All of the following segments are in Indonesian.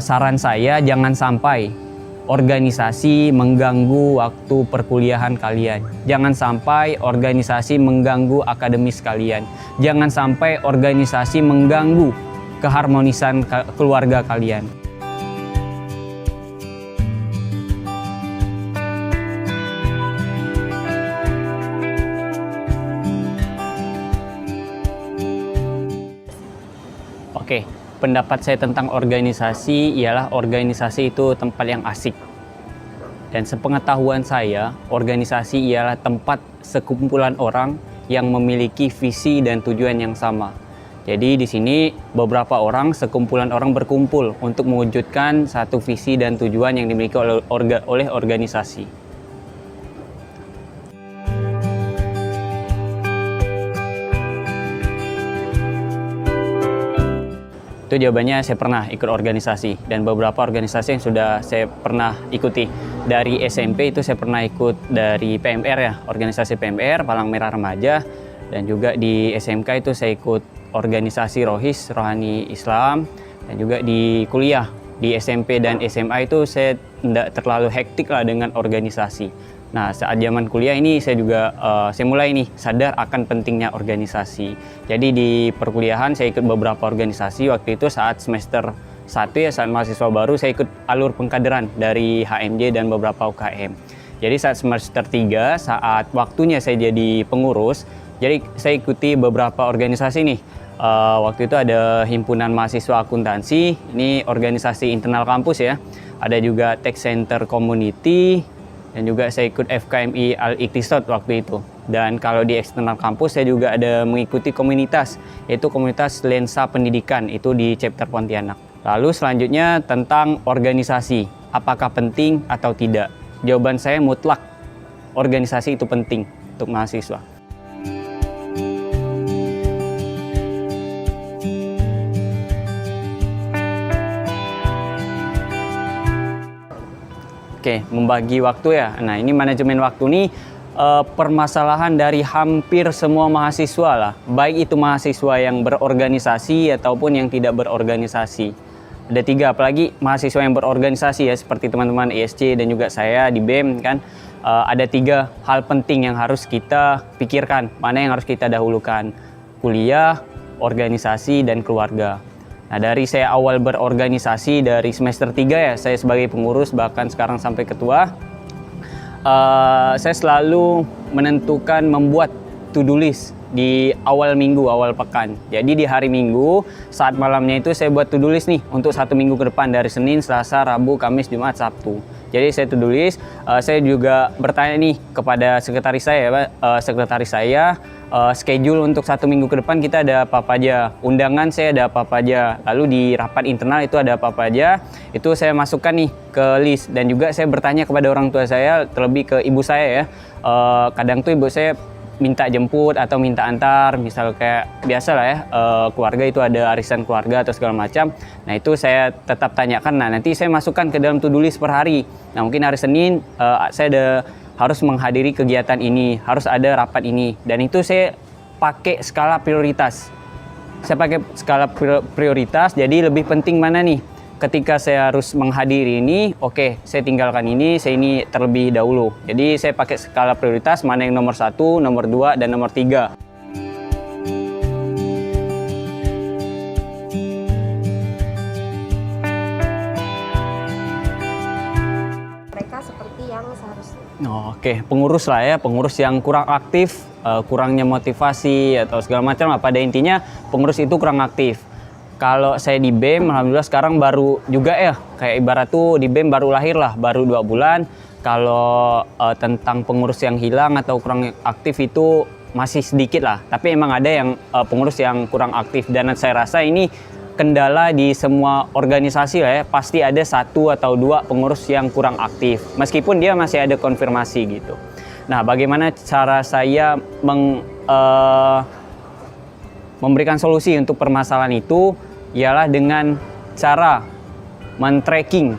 Saran saya jangan sampai organisasi mengganggu waktu perkuliahan kalian. Jangan sampai organisasi mengganggu akademis kalian. Jangan sampai organisasi mengganggu keharmonisan keluarga kalian. Oke, pendapat saya tentang organisasi ialah organisasi itu tempat yang asik. Dan sepengetahuan saya, organisasi ialah tempat sekumpulan orang yang memiliki visi dan tujuan yang sama. Jadi di sini beberapa orang, sekumpulan orang berkumpul untuk mewujudkan satu visi dan tujuan yang dimiliki oleh organisasi. Itu jawabannya, saya pernah ikut organisasi dan beberapa organisasi yang sudah saya pernah ikuti. Dari SMP itu saya pernah ikut dari PMR ya, organisasi PMR, Palang Merah Remaja, dan juga di SMK itu saya ikut organisasi Rohis, Rohani Islam, dan juga di kuliah, di SMP dan SMA itu saya tidak terlalu hektik lah dengan organisasi. Nah, saat zaman kuliah ini saya juga saya mulai nih sadar akan pentingnya organisasi. Jadi di perkuliahan saya ikut beberapa organisasi. Waktu itu saat semester 1 ya, saat mahasiswa baru saya ikut alur pengkaderan dari HMJ dan beberapa UKM. Jadi saat semester 3, saat waktunya saya jadi pengurus, jadi saya ikuti beberapa organisasi nih. Waktu itu ada Himpunan Mahasiswa Akuntansi, ini organisasi internal kampus ya. Ada juga Tech Center Community, dan juga saya ikut FKMI Al-Iqtisad waktu itu. Dan kalau di eksternal kampus saya juga ada mengikuti komunitas, yaitu komunitas Lensa Pendidikan, itu di chapter Pontianak. Lalu selanjutnya tentang organisasi, apakah penting atau tidak? Jawaban saya mutlak, organisasi itu penting untuk mahasiswa. Oke, membagi waktu ya. Nah, ini manajemen waktu nih permasalahan dari hampir semua mahasiswa lah. Baik itu mahasiswa yang berorganisasi ataupun yang tidak berorganisasi. Ada 3, apalagi mahasiswa yang berorganisasi ya, seperti teman-teman ISC dan juga saya di BEM kan. Ada 3 hal penting yang harus kita pikirkan. Mana yang harus kita dahulukan? Kuliah, organisasi, dan keluarga. Nah, dari saya awal berorganisasi dari semester 3 ya, saya sebagai pengurus bahkan sekarang sampai ketua, saya selalu menentukan membuat to-do list di awal minggu, awal pekan. Jadi di hari Minggu, saat malamnya itu saya buat to-do list nih untuk 1 minggu ke depan, dari Senin, Selasa, Rabu, Kamis, Jumat, Sabtu. Jadi saya to-do list, saya juga bertanya nih kepada sekretaris saya, schedule untuk 1 minggu ke depan kita ada apa aja, undangan saya ada apa aja, lalu di rapat internal itu ada apa aja, itu saya masukkan nih ke list. Dan juga saya bertanya kepada orang tua saya, terlebih ke ibu saya ya, kadang tuh ibu saya minta jemput atau minta antar, misal kayak biasa lah ya, keluarga itu ada arisan keluarga atau segala macam. Nah itu saya tetap tanyakan, nah nanti saya masukkan ke dalam to-do list per hari. Nah mungkin hari Senin saya harus menghadiri kegiatan ini, harus ada rapat ini, dan itu saya pakai skala prioritas. Saya pakai skala prioritas, jadi lebih penting mana nih? Ketika saya harus menghadiri ini, oke, saya tinggalkan ini, saya ini terlebih dahulu. Jadi saya pakai skala prioritas, mana yang nomor 1, nomor 2, dan nomor 3. Mereka seperti yang seharusnya. Oke, pengurus lah ya, pengurus yang kurang aktif, kurangnya motivasi atau segala macam. Pada intinya pengurus itu kurang aktif. Kalau saya di BEM, alhamdulillah sekarang baru juga ya, kayak ibarat tuh di BEM baru lahir lah, baru 2 bulan. Kalau tentang pengurus yang hilang atau kurang aktif itu masih sedikit lah. Tapi emang ada yang pengurus yang kurang aktif, dan saya rasa ini kendala di semua organisasi lah ya. Pasti ada 1 atau 2 pengurus yang kurang aktif, meskipun dia masih ada konfirmasi gitu. Nah, bagaimana cara saya memberikan solusi untuk permasalahan itu? Ialah dengan cara men-tracking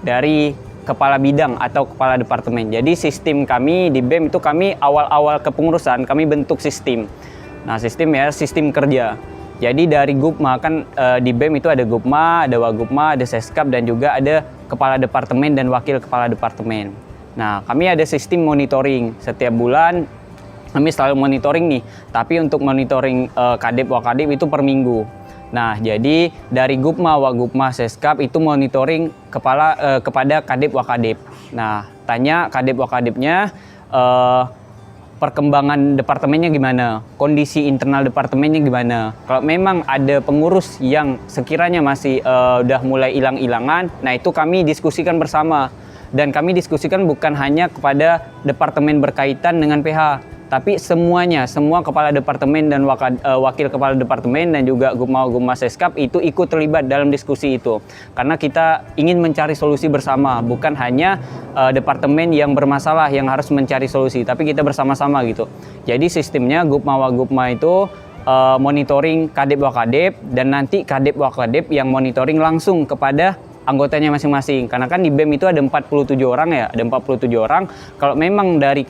dari kepala bidang atau kepala departemen. Jadi sistem kami di BEM itu, kami awal-awal kepengurusan kami bentuk sistem. Nah, sistem ya, sistem kerja. Jadi dari Gupma kan di BEM itu ada Gupma, ada Wagupma, ada Seskap dan juga ada kepala departemen dan wakil kepala departemen. Nah, kami ada sistem monitoring setiap bulan. Kami selalu monitoring nih, tapi untuk monitoring Kadep Wakadep itu per minggu. Nah, jadi dari Gupma, Wagupma, Seskap itu monitoring kepada Kadep Wakadep. Nah, tanya Kadep Wakadepnya perkembangan departemennya gimana, kondisi internal departemennya gimana. Kalau memang ada pengurus yang sekiranya masih udah mulai hilang-hilangan, nah itu kami diskusikan bersama. Dan kami diskusikan bukan hanya kepada departemen berkaitan dengan PH, tapi semuanya, semua kepala departemen dan wakil kepala departemen dan juga Gupma Seskap itu ikut terlibat dalam diskusi itu. Karena kita ingin mencari solusi bersama, bukan hanya departemen yang bermasalah yang harus mencari solusi, tapi kita bersama-sama gitu. Jadi sistemnya Gupma itu monitoring Kadep Wakadep dan nanti Kadep Wakadep yang monitoring langsung kepada anggotanya masing-masing. Karena kan di BEM itu ada 47 orang ya, ada 47 orang. Kalau memang dari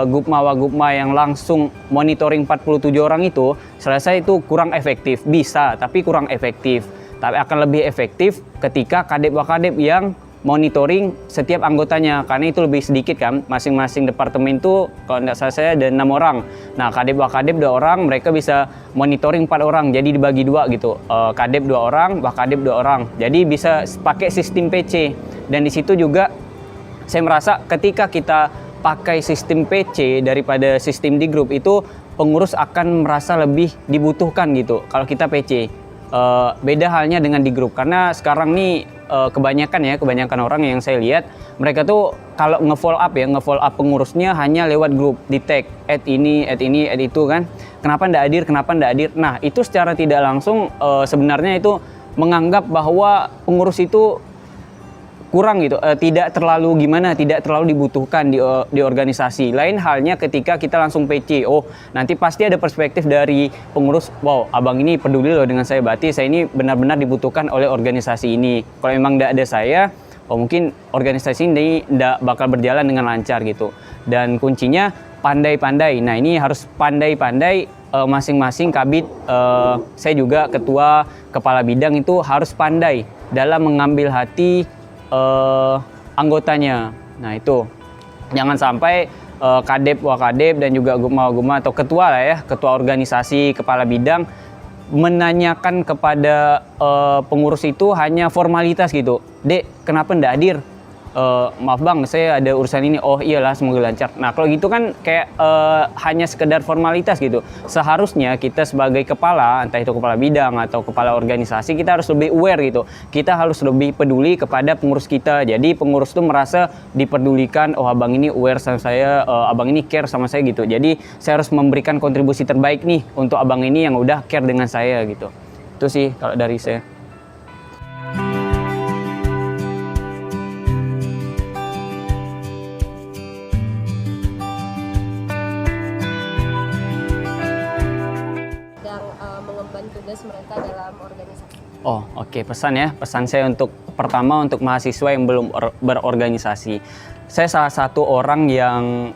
Gupma Wagupma yang langsung monitoring 47 orang itu, selesai itu kurang efektif. Bisa, tapi kurang efektif. Tapi akan lebih efektif ketika Kadep Wakadep yang monitoring setiap anggotanya, karena itu lebih sedikit kan, masing-masing departemen itu kalau tidak salah saya ada 6 orang. Nah, Kadep Wakadep 2 orang, mereka bisa monitoring 4 orang, jadi dibagi 2 gitu. Kadep 2 orang, Wakadep 2 orang, jadi bisa pakai sistem PC. Dan di situ juga saya merasa ketika kita pakai sistem PC daripada sistem di grup itu, pengurus akan merasa lebih dibutuhkan gitu kalau kita PC. Beda halnya dengan di grup, karena sekarang nih kebanyakan orang yang saya lihat mereka tuh kalau nge-follow up pengurusnya hanya lewat grup, di tag add ini, add itu kan, kenapa ndak hadir. Nah, itu secara tidak langsung sebenarnya itu menganggap bahwa pengurus itu kurang gitu, tidak terlalu dibutuhkan di organisasi. Lain halnya ketika kita langsung PC, nanti pasti ada perspektif dari pengurus, wow, abang ini peduli loh dengan saya, berarti saya ini benar-benar dibutuhkan oleh organisasi ini. Kalau memang tidak ada saya, mungkin organisasi ini tidak bakal berjalan dengan lancar gitu. Dan kuncinya pandai-pandai. Nah, ini harus pandai-pandai masing-masing kabit, saya juga ketua kepala bidang itu harus pandai dalam mengambil hati anggotanya. Nah, itu jangan sampai Kadep Wakadep dan juga Gupma atau ketua lah ya, ketua organisasi, kepala bidang menanyakan kepada pengurus itu hanya formalitas gitu. Dek, kenapa ndak hadir? Maaf bang, saya ada urusan ini. Oh iyalah, semoga lancar. Nah, kalau gitu kan kayak hanya sekedar formalitas gitu. Seharusnya kita sebagai kepala, entah itu kepala bidang atau kepala organisasi, kita harus lebih aware gitu. Kita harus lebih peduli kepada pengurus kita. Jadi pengurus tuh merasa dipedulikan. Oh, abang ini aware sama saya, abang ini care sama saya gitu. Jadi saya harus memberikan kontribusi terbaik nih untuk abang ini yang udah care dengan saya gitu. Itu sih kalau dari saya. Tugas mereka dalam organisasi. Oh, oke. Pesan saya untuk pertama untuk mahasiswa yang belum berorganisasi. Saya salah satu orang yang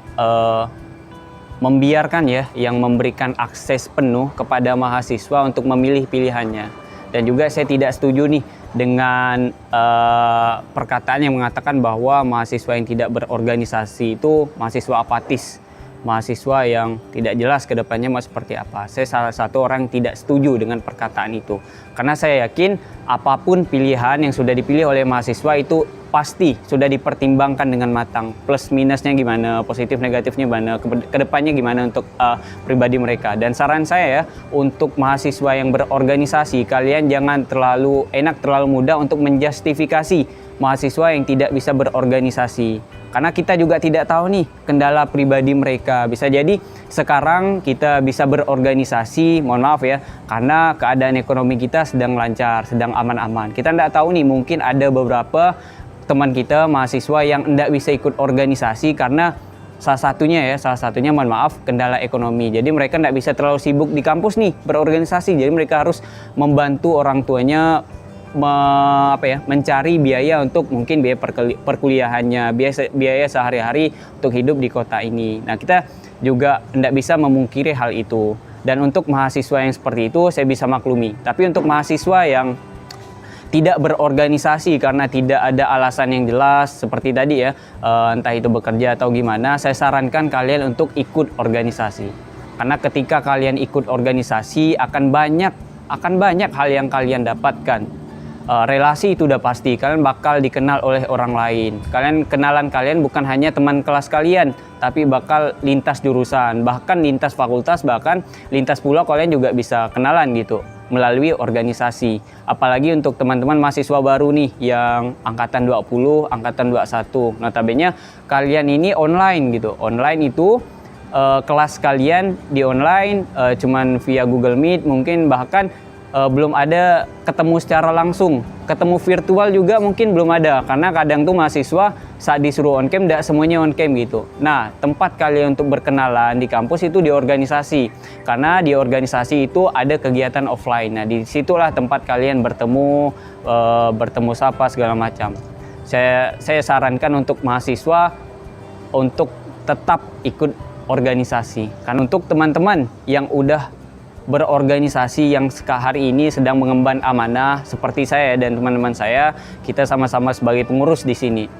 membiarkan ya, yang memberikan akses penuh kepada mahasiswa untuk memilih pilihannya. Dan juga saya tidak setuju nih dengan perkataan yang mengatakan bahwa mahasiswa yang tidak berorganisasi itu mahasiswa apatis. Mahasiswa yang tidak jelas ke depannya mau seperti apa. Saya salah satu orang yang tidak setuju dengan perkataan itu. Karena saya yakin apapun pilihan yang sudah dipilih oleh mahasiswa itu pasti sudah dipertimbangkan dengan matang. Plus minusnya gimana, positif negatifnya gimana, ke depannya gimana untuk pribadi mereka. Dan saran saya ya, untuk mahasiswa yang berorganisasi, kalian jangan terlalu mudah untuk menjustifikasi mahasiswa yang tidak bisa berorganisasi. Karena kita juga tidak tahu nih kendala pribadi mereka. Bisa jadi sekarang kita bisa berorganisasi, mohon maaf ya, karena keadaan ekonomi kita sedang lancar, sedang aman-aman. Kita tidak tahu nih, mungkin ada beberapa teman kita mahasiswa yang tidak bisa ikut organisasi karena salah satunya mohon maaf, kendala ekonomi. Jadi mereka tidak bisa terlalu sibuk di kampus nih berorganisasi. Jadi mereka harus membantu orang tuanya mencari biaya untuk mungkin biaya perkuliahannya, biaya sehari-hari untuk hidup di kota ini. Nah, kita juga tidak bisa memungkiri hal itu. Dan untuk mahasiswa yang seperti itu saya bisa maklumi. Tapi untuk mahasiswa yang tidak berorganisasi karena tidak ada alasan yang jelas seperti tadi ya, entah itu bekerja atau gimana, saya sarankan kalian untuk ikut organisasi. Karena ketika kalian ikut organisasi akan banyak hal yang kalian dapatkan. Relasi itu udah pasti, kalian bakal dikenal oleh orang lain. Kenalan kalian bukan hanya teman kelas kalian, tapi bakal lintas jurusan, bahkan lintas fakultas, bahkan lintas pulau kalian juga bisa kenalan gitu melalui organisasi. Apalagi untuk teman-teman mahasiswa baru nih yang angkatan 20, angkatan 21. Notabene kalian ini online gitu. Online itu kelas kalian di online cuman via Google Meet, mungkin bahkan belum ada ketemu secara langsung, ketemu virtual juga mungkin belum ada, karena kadang tuh mahasiswa saat disuruh on cam tidak semuanya on cam gitu. Nah, tempat kalian untuk berkenalan di kampus itu di organisasi, karena di organisasi itu ada kegiatan offline. Nah, disitulah tempat kalian bertemu sapa segala macam. Saya sarankan untuk mahasiswa untuk tetap ikut organisasi. Karena untuk teman-teman yang udah berorganisasi, yang hari ini sedang mengemban amanah seperti saya dan teman-teman saya, kita sama-sama sebagai pengurus di sini.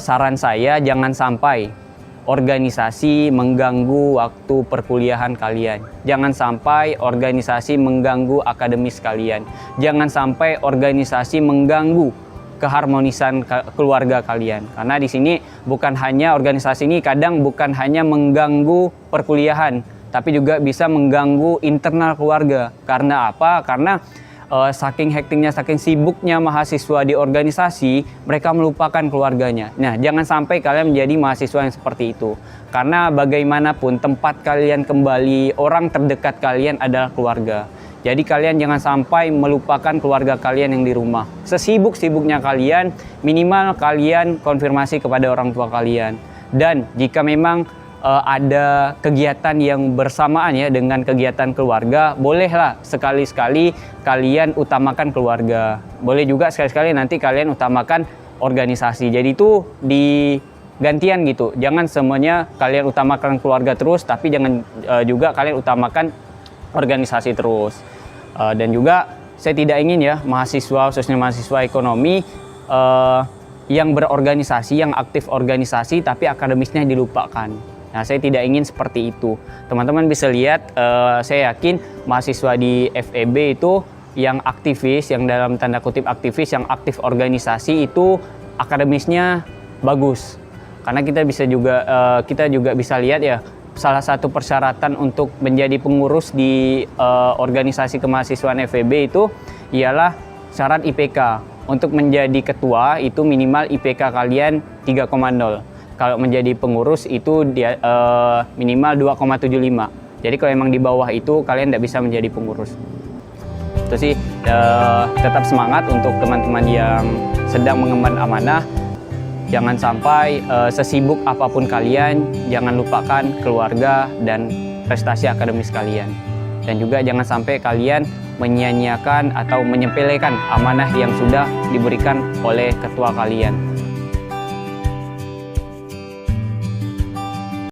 Saran saya jangan sampai organisasi mengganggu waktu perkuliahan kalian. Jangan sampai organisasi mengganggu akademis kalian. Jangan sampai organisasi mengganggu keharmonisan keluarga kalian. Karena di sini bukan hanya organisasi ini kadang bukan hanya mengganggu perkuliahan, tapi juga bisa mengganggu internal keluarga. Karena apa? Karena saking hektiknya, saking sibuknya mahasiswa di organisasi, mereka melupakan keluarganya. Nah, jangan sampai kalian menjadi mahasiswa yang seperti itu. Karena bagaimanapun tempat kalian kembali, orang terdekat kalian adalah keluarga. Jadi kalian jangan sampai melupakan keluarga kalian yang di rumah. Sesibuk-sibuknya kalian, minimal kalian konfirmasi kepada orang tua kalian. Dan jika memang ada kegiatan yang bersamaan ya dengan kegiatan keluarga, bolehlah sekali-sekali kalian utamakan keluarga. Boleh juga sekali-sekali nanti kalian utamakan organisasi. Jadi itu gantian gitu. Jangan semuanya kalian utamakan keluarga terus, tapi jangan juga kalian utamakan organisasi terus. Dan juga saya tidak ingin ya mahasiswa, khususnya mahasiswa ekonomi yang berorganisasi, yang aktif organisasi tapi akademisnya dilupakan. Nah, saya tidak ingin seperti itu. Teman-teman bisa lihat, saya yakin mahasiswa di FEB itu yang aktivis, yang dalam tanda kutip aktivis, yang aktif organisasi itu akademisnya bagus. Karena kita juga bisa lihat ya, salah satu persyaratan untuk menjadi pengurus di organisasi kemahasiswaan FEB itu ialah syarat IPK. Untuk menjadi ketua itu minimal IPK kalian 3,0. Kalau menjadi pengurus itu dia minimal 2,75. Jadi kalau emang di bawah itu kalian tidak bisa menjadi pengurus. Itu sih, tetap semangat untuk teman-teman yang sedang mengemban amanah. Jangan sampai sesibuk apapun kalian, jangan lupakan keluarga dan prestasi akademis kalian. Dan juga jangan sampai kalian menyia-nyiakan atau menyepelekan amanah yang sudah diberikan oleh ketua kalian.